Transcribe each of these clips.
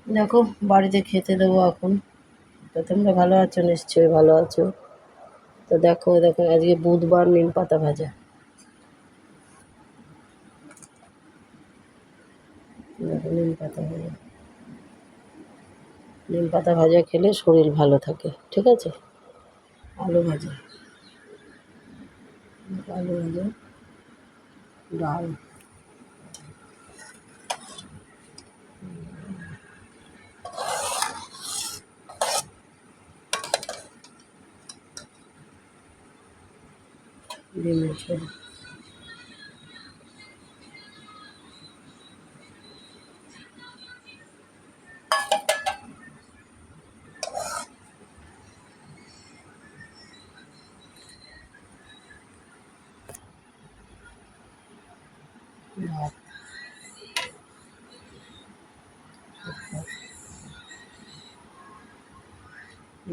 দেখো বাড়িতে খেতে দেবো এখন। তো তোমরা ভালো আছো? নিশ্চয়ই ভালো আছো। তো দেখো দেখো আজকে বুধবার, নিম পাতা ভাজা। দেখো নিম পাতা ভাজা, নিম পাতা ভাজা খেলে শরীর ভালো থাকে, ঠিক আছে। আলু ভাজা, আলু ভাজা, ডাল, ডিমের ঝোল। ভাত,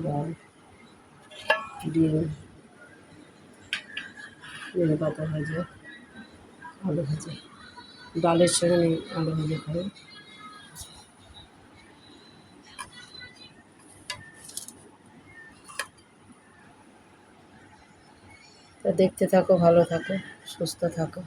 ডাল, ডিম, নিম পাতা ভাজা, আলু ভাজা। ডালের সঙ্গে আলু ভাজা খাই। তা দেখতে থাকো, ভালো থাকো, সুস্থ থাকো।